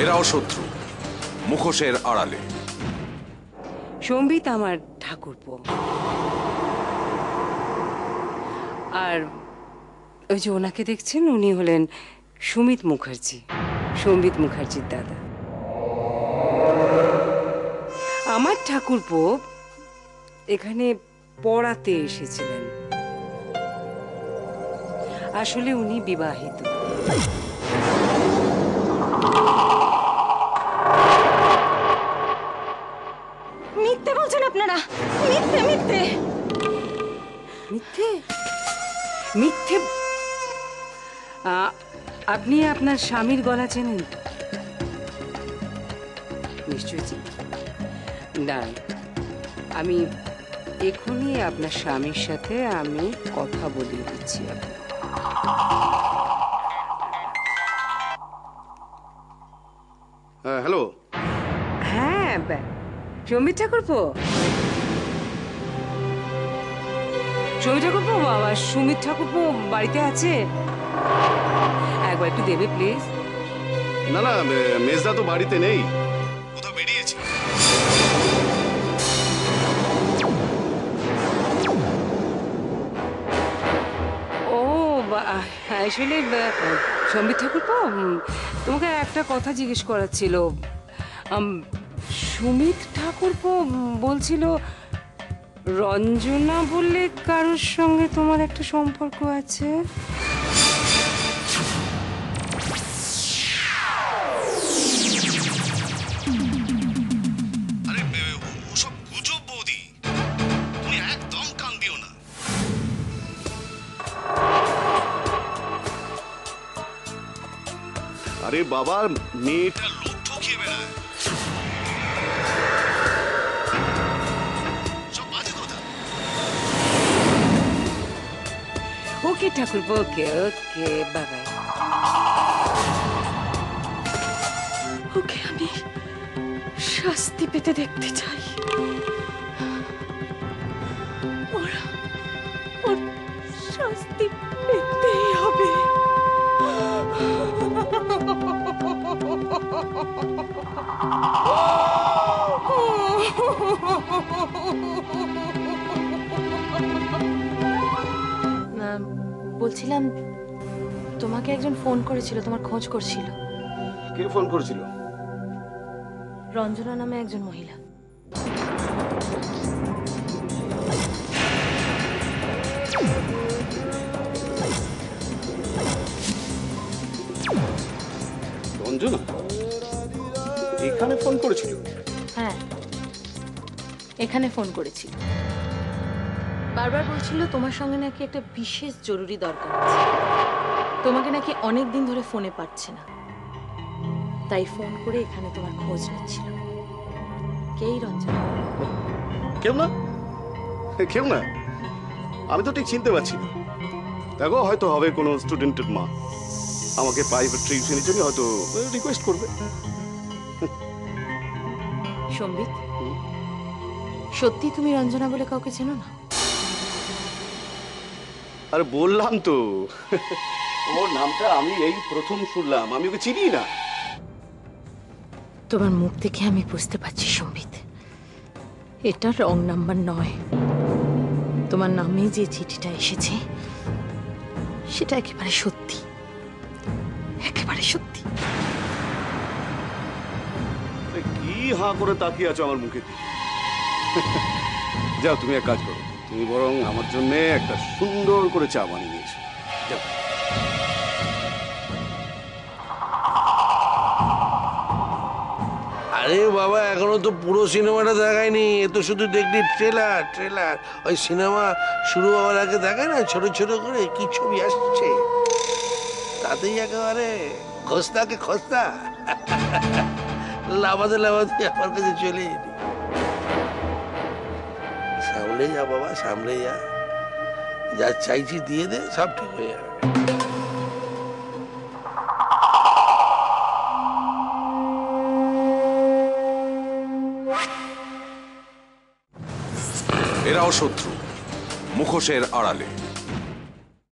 এরাও শত্রু, মুখোশের আড়ালে। সম্বিত আমার ঠাকুরপো, আর ওই যে ওনাকে দেখছেন, উনি হলেন সুমিত মুখার্জি, সম্বিত মুখার্জির দাদা। আমার ঠাকুরপো এখানে পড়াতে এসেছিলেন। আসলে উনি বিবাহিত। মিথ্যে বলছেন আপনারা, মিথ্যে মিথ্যে মিথ্যে মিথ্যে। আপনি আপনার স্বামীর গলা চেনেন তো? নিশ্চয়ই চিনেন। দাঁড়ান, আমি এখনই আপনার স্বামীর সাথে আমি কথা বলিয়ে দিচ্ছি। হ্যালো। হ্যাঁ, সম্বিত ঠাকুরপো, সম্বিত ঠাকুরপো, বাবা সুমিত ঠাকুরপো বাড়িতে আছে? একবার একটু দেবে প্লিজ। না না, মেজদা তো বাড়িতে নেই, কোথাও বেরিয়েছে। ও আসলে সম্বিত ঠাকুরপো, তোমাকে একটা কথা জিজ্ঞেস করার ছিল। সুমিত ঠাকুরপো বলছিল রঞ্জনা বললে কারোর সঙ্গে তোমার একটা সম্পর্ক আছে। আরে ওসব গুজব বৌদি, তুমি একদম কান দিও না। আরে বাবা, মেয়েটা লোক ঠকিয়ে বেড়ায়, সব বাজে কথা। ওকে ঠাকুরপো, ওকে ওকে, বাবাই। ওকে আমি শাস্তি পেতে দেখতে চাই। ওর শাস্তি পেতেই হবে। বলছিলাম, তোমাকে একজন ফোন করেছিল, তোমার খোঁজ করছিল। কে ফোন করেছিল? রঞ্জনা নামে একজন মহিলা। রঞ্জনা এখানে ফোন করেছিল? হ্যাঁ, এখানে ফোন করেছিল। বারবার বলছিল তোমার সঙ্গে নাকি একটা বিশেষ জরুরি দরকার আছে। তোমাকে নাকি অনেক দিন ধরে ফোনে পাচ্ছে না, তাই ফোন করে এখানে তোমার খোঁজ নিচ্ছিল। কেই রঞ্জনা? কেউ না, কেউ না, আমি তো ঠিক চিনতে পারছি না। দেখো, হয়তো হবে কোনো স্টুডেন্টের মা, আমাকে প্রাইভেট টিউশনের জন্য হয়তো রিকোয়েস্ট করবে। সম্বিত, সত্যি তুমি রঞ্জনা বলে কাউকে চেনো না? আরে বললাম তো, ওর নামটা আমি এই প্রথম শুনলাম, আমি ওকে চিনি না। তোমার মুখ দেখে আমি বুঝতে পারছি সম্বিত, এটা রং নাম্বার নয়। তোমার নামে যে চিঠিটা এসেছে সেটা একেবারে সত্যি, একেবারে সত্যি। কি হাঁ করে তাকিয়ে আছো আমার মুখে? যাও, তুমি এক কাজ করো, তুমি বরং আমার জন্য একটা সুন্দর করে চা বানিয়ে নিয়ে এসো। যাও। আরে বাবা, এখনো তো পুরো সিনেমাটা দেখায়নি, এ তো শুধু দেখলি ট্রেলার ট্রেলার। ওই সিনেমা শুরু হওয়ার আগে দেখায় না ছোট ছোট করে কি ছবি আসছে, তাতেই একেবারে খস্তাকে খস্তা লাভাতে লাভাতে আমার কাছে চলে এলি। সামলে যা বাবা, সামলে যা, যা চাইছি দিয়ে দে, সব ঠিক হয়ে যাবে। এরাও শত্রু, মুখোশের আড়ালে।